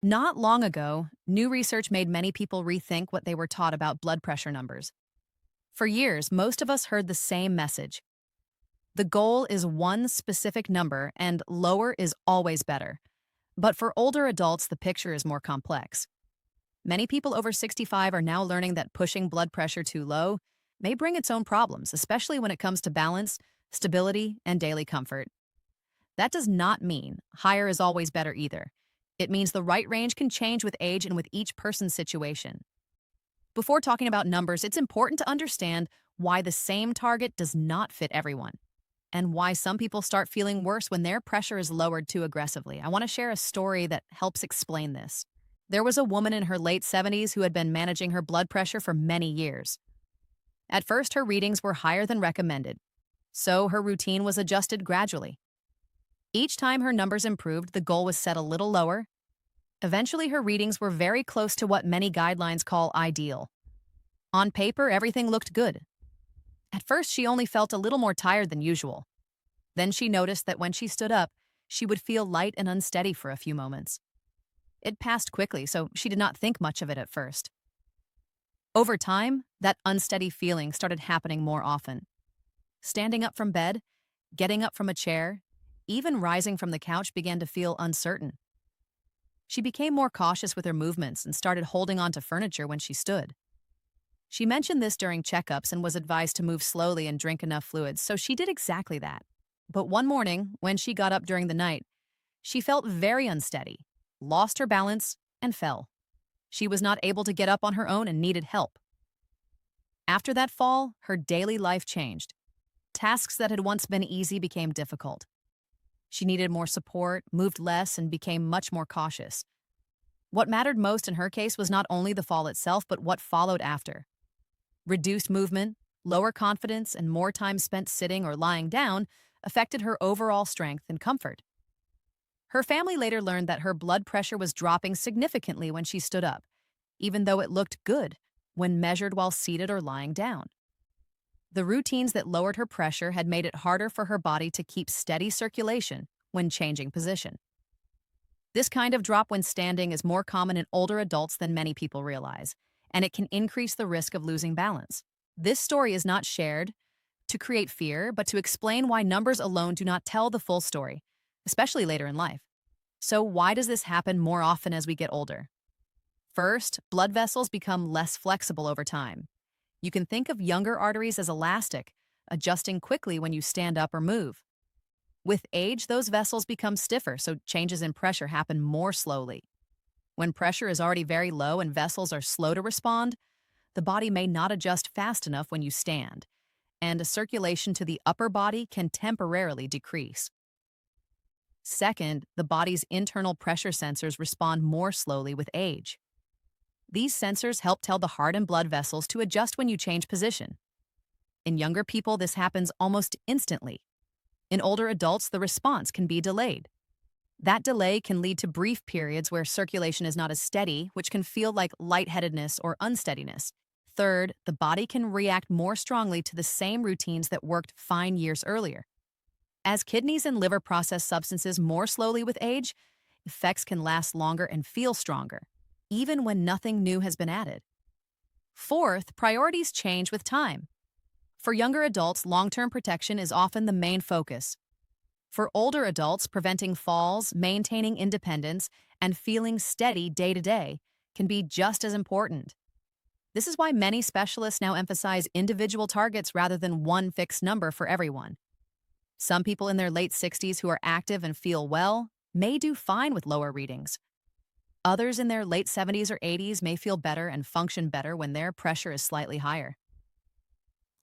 Not long ago, new research made many people rethink what they were taught about blood pressure numbers. For years, most of us heard the same message. The goal is one specific number, and lower is always better. But for older adults, the picture is more complex. Many people over 65 are now learning that pushing blood pressure too low may bring its own problems, especially when it comes to balance, stability, and daily comfort. That does not mean higher is always better either. It means the right range can change with age and with each person's situation. Before talking about numbers, it's important to understand why the same target does not fit everyone, and why some people start feeling worse when their pressure is lowered too aggressively. I want to share a story that helps explain this. There was a woman in her late 70s who had been managing her blood pressure for many years. At first, her readings were higher than recommended, so her routine was adjusted gradually. Each time her numbers improved, the goal was set a little lower. Eventually, her readings were very close to what many guidelines call ideal. On paper, everything looked good. At first, she only felt a little more tired than usual. Then she noticed that when she stood up, she would feel light and unsteady for a few moments. It passed quickly, so she did not think much of it at first. Over time, that unsteady feeling started happening more often. Standing up from bed, getting up from a chair, even rising from the couch began to feel uncertain. She became more cautious with her movements and started holding on to furniture when she stood. She mentioned this during checkups and was advised to move slowly and drink enough fluids, so she did exactly that. But one morning, when she got up during the night, she felt very unsteady, lost her balance, and fell. She was not able to get up on her own and needed help. After that fall, her daily life changed. Tasks that had once been easy became difficult. She needed more support, moved less, and became much more cautious. What mattered most in her case was not only the fall itself, but what followed after. Reduced movement, lower confidence, and more time spent sitting or lying down affected her overall strength and comfort. Her family later learned that her blood pressure was dropping significantly when she stood up, even though it looked good when measured while seated or lying down. The routines that lowered her pressure had made it harder for her body to keep steady circulation when changing position. This kind of drop when standing is more common in older adults than many people realize, and it can increase the risk of losing balance. This story is not shared to create fear, but to explain why numbers alone do not tell the full story, especially later in life. So why does this happen more often as we get older? First, blood vessels become less flexible over time. You can think of younger arteries as elastic, adjusting quickly when you stand up or move. With age, those vessels become stiffer, so changes in pressure happen more slowly. When pressure is already very low and vessels are slow to respond, the body may not adjust fast enough when you stand, and circulation to the upper body can temporarily decrease. Second, the body's internal pressure sensors respond more slowly with age. These sensors help tell the heart and blood vessels to adjust when you change position. In younger people, this happens almost instantly. In older adults, the response can be delayed. That delay can lead to brief periods where circulation is not as steady, which can feel like lightheadedness or unsteadiness. Third, the body can react more strongly to the same routines that worked fine years earlier. As kidneys and liver process substances more slowly with age, effects can last longer and feel stronger, even when nothing new has been added. Fourth, priorities change with time. For younger adults, long-term protection is often the main focus. For older adults, preventing falls, maintaining independence, and feeling steady day to day can be just as important. This is why many specialists now emphasize individual targets rather than one fixed number for everyone. Some people in their late 60s who are active and feel well may do fine with lower readings. Others in their late 70s or 80s may feel better and function better when their pressure is slightly higher.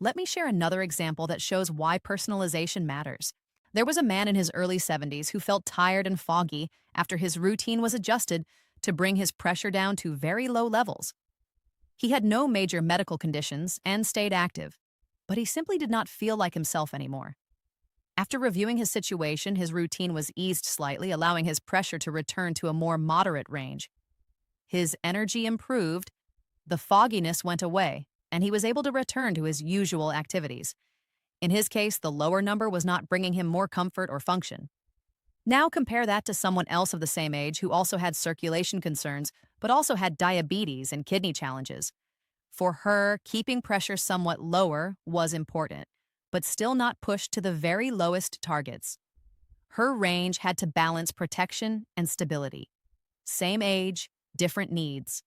Let me share another example that shows why personalization matters. There was a man in his early 70s who felt tired and foggy after his routine was adjusted to bring his pressure down to very low levels. He had no major medical conditions and stayed active, but he simply did not feel like himself anymore. After reviewing his situation, his routine was eased slightly, allowing his pressure to return to a more moderate range. His energy improved, the fogginess went away, and he was able to return to his usual activities. In his case, the lower number was not bringing him more comfort or function. Now compare that to someone else of the same age who also had circulation concerns, but also had diabetes and kidney challenges. For her, keeping pressure somewhat lower was important, but still not pushed to the very lowest targets. Her range had to balance protection and stability. Same age, different needs.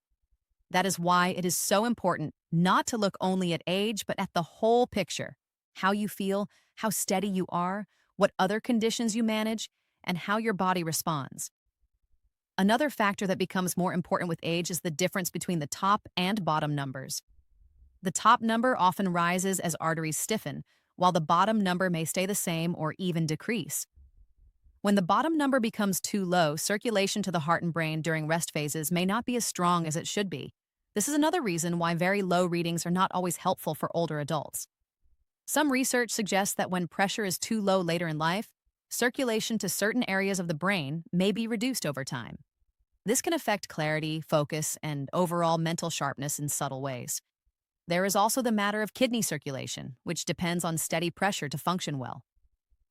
That is why it is so important not to look only at age, but at the whole picture: how you feel, how steady you are, what other conditions you manage, and how your body responds. Another factor that becomes more important with age is the difference between the top and bottom numbers. The top number often rises as arteries stiffen, while the bottom number may stay the same or even decrease. When the bottom number becomes too low, circulation to the heart and brain during rest phases may not be as strong as it should be. This is another reason why very low readings are not always helpful for older adults. Some research suggests that when pressure is too low later in life, circulation to certain areas of the brain may be reduced over time. This can affect clarity, focus, and overall mental sharpness in subtle ways. There is also the matter of kidney circulation, which depends on steady pressure to function well.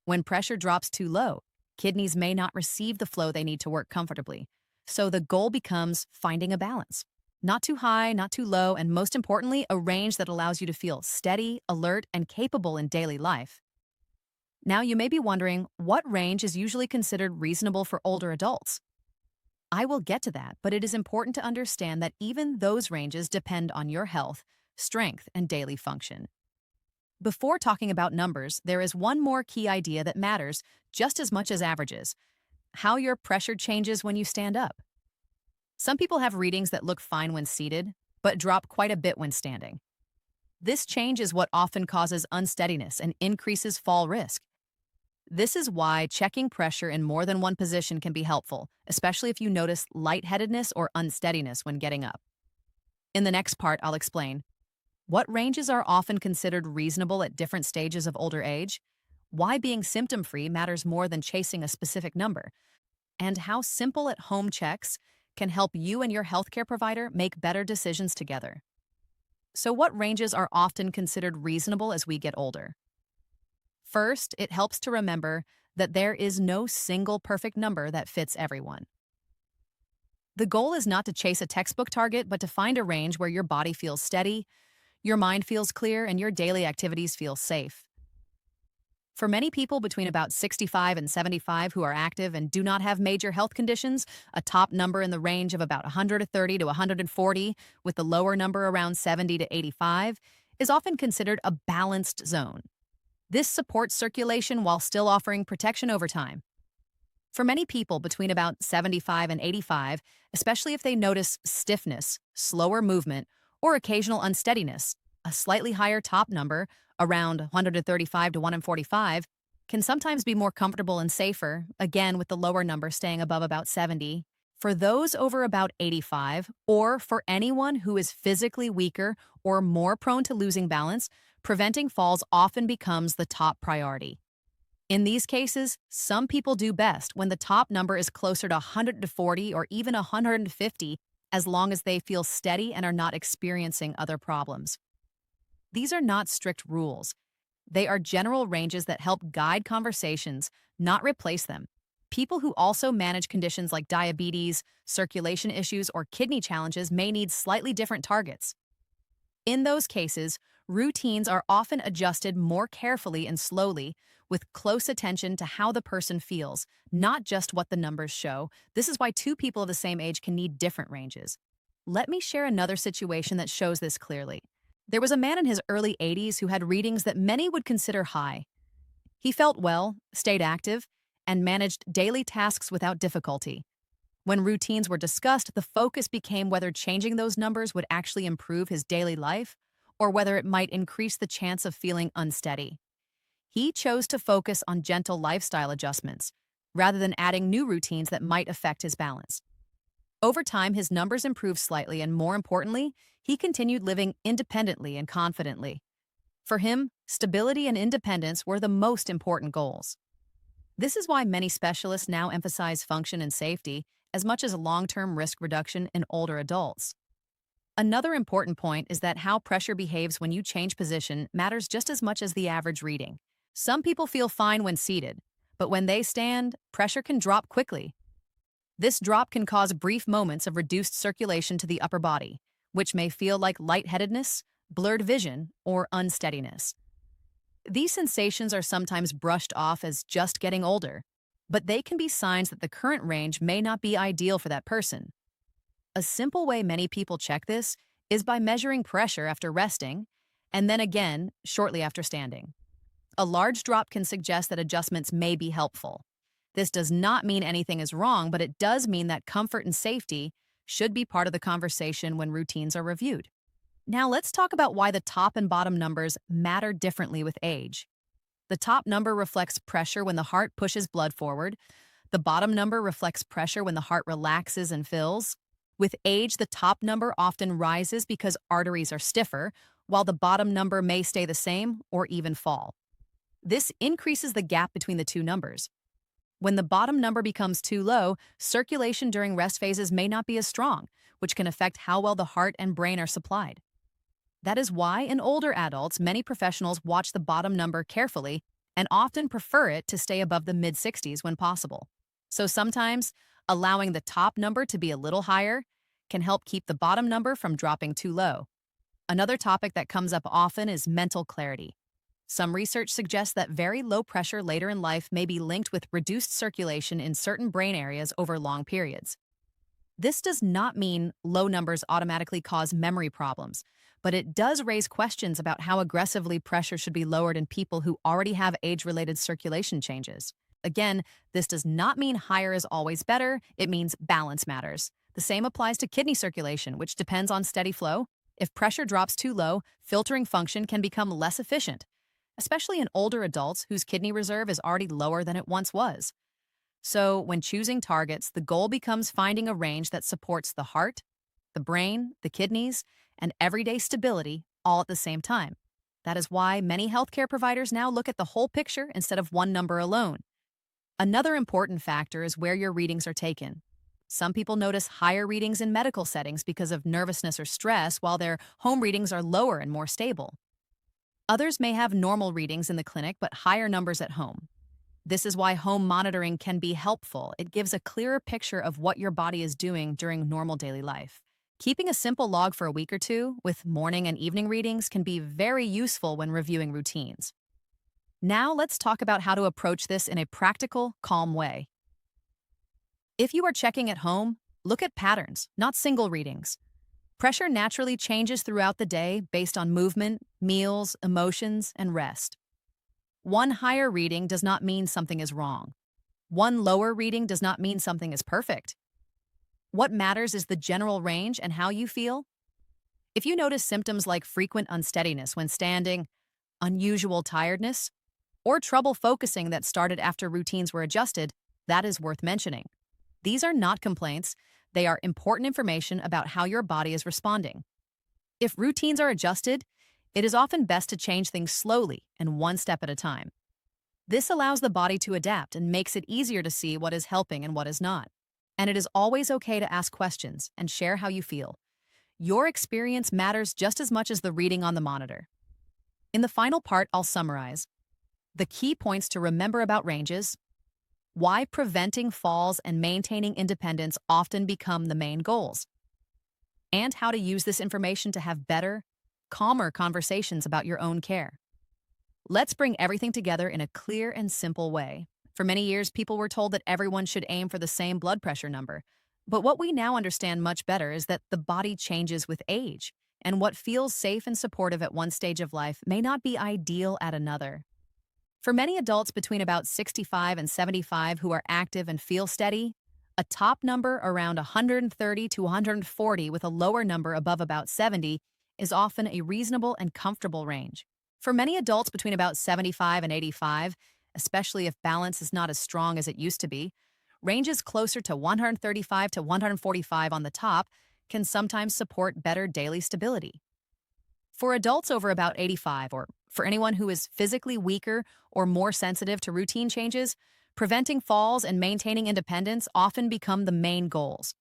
When pressure drops too low, kidneys may not receive the flow they need to work comfortably. So the goal becomes finding a balance. Not too high, not too low, and most importantly, a range that allows you to feel steady, alert, and capable in daily life. Now you may be wondering, what range is usually considered reasonable for older adults? I will get to that, but it is important to understand that even those ranges depend on your health, strength, and daily function. Before talking about numbers, there is one more key idea that matters just as much as averages: how your pressure changes when you stand up. Some people have readings that look fine when seated, but drop quite a bit when standing. This change is what often causes unsteadiness and increases fall risk. This is why checking pressure in more than one position can be helpful, especially if you notice lightheadedness or unsteadiness when getting up. In the next part, I'll explain what ranges are often considered reasonable at different stages of older age, why being symptom-free matters more than chasing a specific number, and how simple at-home checks can help you and your healthcare provider make better decisions together. So what ranges are often considered reasonable as we get older? First, it helps to remember that there is no single perfect number that fits everyone. The goal is not to chase a textbook target, but to find a range where your body feels steady, your mind feels clear, and your daily activities feel safe. For many people between about 65 and 75 who are active and do not have major health conditions, a top number in the range of about 130 to 140, with the lower number around 70 to 85, is often considered a balanced zone. This supports circulation while still offering protection over time. For many people between about 75 and 85, especially if they notice stiffness, slower movement, or occasional unsteadiness, a slightly higher top number, around 135 to 145, can sometimes be more comfortable and safer, again with the lower number staying above about 70. For those over about 85, or for anyone who is physically weaker or more prone to losing balance, preventing falls often becomes the top priority. In these cases, some people do best when the top number is closer to 140 or even 150, as long as they feel steady and are not experiencing other problems. These are not strict rules. They are general ranges that help guide conversations, not replace them. People who also manage conditions like diabetes, circulation issues, or kidney challenges may need slightly different targets. In those cases, routines are often adjusted more carefully and slowly, with close attention to how the person feels, not just what the numbers show. This is why two people of the same age can need different ranges. Let me share another situation that shows this clearly. There was a man in his early 80s who had readings that many would consider high. He felt well, stayed active, and managed daily tasks without difficulty. When routines were discussed, the focus became whether changing those numbers would actually improve his daily life or whether it might increase the chance of feeling unsteady. He chose to focus on gentle lifestyle adjustments rather than adding new routines that might affect his balance. Over time, his numbers improved slightly, and more importantly, he continued living independently and confidently. For him, stability and independence were the most important goals. This is why many specialists now emphasize function and safety as much as long-term risk reduction in older adults. Another important point is that how pressure behaves when you change position matters just as much as the average reading. Some people feel fine when seated, But when they stand, pressure can drop quickly. This drop can cause brief moments of reduced circulation to the upper body, which may feel like lightheadedness, blurred vision, or unsteadiness. These sensations are sometimes brushed off as just getting older, but they can be signs that the current range may not be ideal for that person. A simple way many people check this is by measuring pressure after resting, and then again shortly after standing. A large drop can suggest that adjustments may be helpful. This does not mean anything is wrong, but it does mean that comfort and safety should be part of the conversation when routines are reviewed. Now let's talk about why the top and bottom numbers matter differently with age. The top number reflects pressure when the heart pushes blood forward. The bottom number reflects pressure when the heart relaxes and fills. With age, the top number often rises because arteries are stiffer, while the bottom number may stay the same or even fall. This increases the gap between the two numbers. When the bottom number becomes too low, circulation during rest phases may not be as strong, which can affect how well the heart and brain are supplied. That is why in older adults, many professionals watch the bottom number carefully and often prefer it to stay above the mid-60s when possible. So sometimes, allowing the top number to be a little higher can help keep the bottom number from dropping too low. Another topic that comes up often is mental clarity. Some research suggests that very low pressure later in life may be linked with reduced circulation in certain brain areas over long periods. This does not mean low numbers automatically cause memory problems, but it does raise questions about how aggressively pressure should be lowered in people who already have age-related circulation changes. Again, this does not mean higher is always better, it means balance matters. The same applies to kidney circulation, which depends on steady flow. If pressure drops too low, filtering function can become less efficient, especially in older adults whose kidney reserve is already lower than it once was. So, when choosing targets, the goal becomes finding a range that supports the heart, the brain, the kidneys, and everyday stability all at the same time. That is why many healthcare providers now look at the whole picture instead of one number alone. Another important factor is where your readings are taken. Some people notice higher readings in medical settings because of nervousness or stress, while their home readings are lower and more stable. Others may have normal readings in the clinic but higher numbers at home. This is why home monitoring can be helpful. It gives a clearer picture of what your body is doing during normal daily life. Keeping a simple log for a week or two with morning and evening readings can be very useful when reviewing routines. Now let's talk about how to approach this in a practical, calm way. If you are checking at home, look at patterns, not single readings. Pressure naturally changes throughout the day based on movement, meals, emotions, and rest. One higher reading does not mean something is wrong. One lower reading does not mean something is perfect. What matters is the general range and how you feel. If you notice symptoms like frequent unsteadiness when standing, unusual tiredness, or trouble focusing that started after routines were adjusted, that is worth mentioning. These are not complaints, they are important information about how your body is responding. If routines are adjusted, it is often best to change things slowly and one step at a time. This allows the body to adapt and makes it easier to see what is helping and what is not. And it is always okay to ask questions and share how you feel. Your experience matters just as much as the reading on the monitor. In the final part, I'll summarize the key points to remember about ranges, why preventing falls and maintaining independence often become the main goals, and how to use this information to have better, calmer conversations about your own care. Let's bring everything together in a clear and simple way. For many years, people were told that everyone should aim for the same blood pressure number. But what we now understand much better is that the body changes with age, and what feels safe and supportive at one stage of life may not be ideal at another. For many adults between about 65 and 75 who are active and feel steady, a top number around 130 to 140 with a lower number above about 70 is often a reasonable and comfortable range. For many adults between about 75 and 85, especially if balance is not as strong as it used to be, ranges closer to 135 to 145 on the top can sometimes support better daily stability. For adults over about 85, or for anyone who is physically weaker or more sensitive to routine changes, preventing falls and maintaining independence often become the main goals.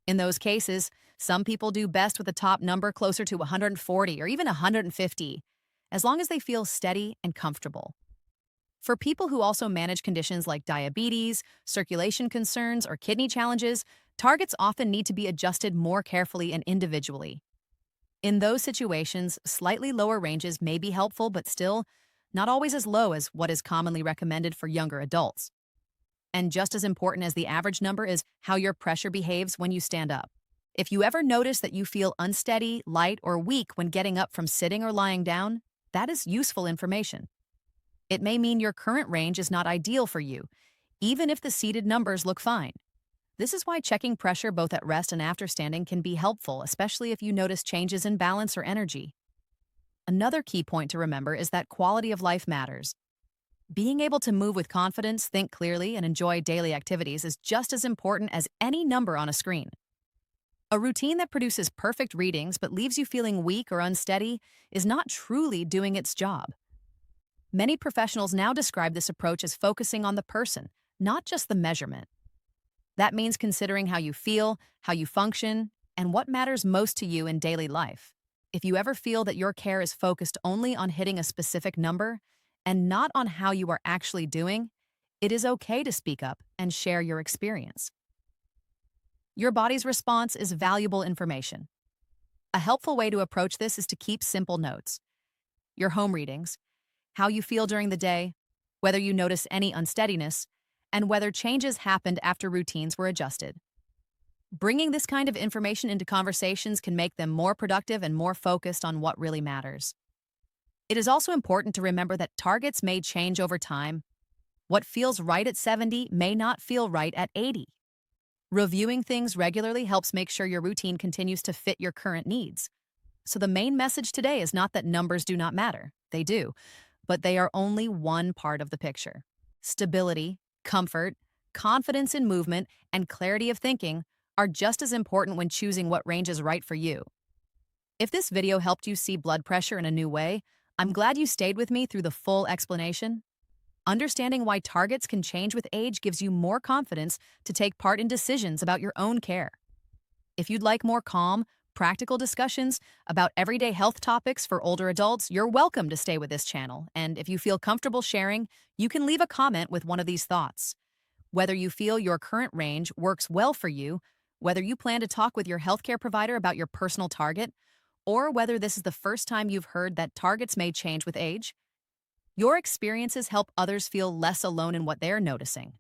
In those cases, some people do best with a top number closer to 140 or even 150, as long as they feel steady and comfortable. For people who also manage conditions like diabetes, circulation concerns, or kidney challenges, targets often need to be adjusted more carefully and individually. In those situations, slightly lower ranges may be helpful, but still not always as low as what is commonly recommended for younger adults. And just as important as the average number is how your pressure behaves when you stand up. If you ever notice that you feel unsteady, light, or weak when getting up from sitting or lying down, that is useful information. It may mean your current range is not ideal for you, even if the seated numbers look fine. This is why checking pressure both at rest and after standing can be helpful, especially if you notice changes in balance or energy. Another key point to remember is that quality of life matters. Being able to move with confidence, think clearly, and enjoy daily activities is just as important as any number on a screen. A routine that produces perfect readings but leaves you feeling weak or unsteady is not truly doing its job. Many professionals now describe this approach as focusing on the person, not just the measurement. That means considering how you feel, how you function, and what matters most to you in daily life. If you ever feel that your care is focused only on hitting a specific number and not on how you are actually doing, it is okay to speak up and share your experience. Your body's response is valuable information. A helpful way to approach this is to keep simple notes. Your home readings, how you feel during the day, whether you notice any unsteadiness, and whether changes happened after routines were adjusted. Bringing this kind of information into conversations can make them more productive and more focused on what really matters. It is also important to remember that targets may change over time. What feels right at 70 may not feel right at 80. Reviewing things regularly helps make sure your routine continues to fit your current needs. So the main message today is not that numbers do not matter. They do, but they are only one part of the picture. Stability, comfort, confidence in movement, and clarity of thinking are just as important when choosing what range is right for you. If this video helped you see blood pressure in a new way, I'm glad you stayed with me through the full explanation. Understanding why targets can change with age gives you more confidence to take part in decisions about your own care. If you'd like more calm, practical discussions about everyday health topics for older adults, you're welcome to stay with this channel. And if you feel comfortable sharing, you can leave a comment with one of these thoughts. Whether you feel your current range works well for you, whether you plan to talk with your healthcare provider about your personal target, or whether this is the first time you've heard that targets may change with age, your experiences help others feel less alone in what they're noticing.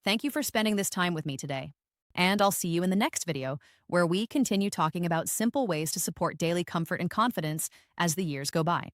Thank you for spending this time with me today. And I'll see you in the next video, where we continue talking about simple ways to support daily comfort and confidence as the years go by.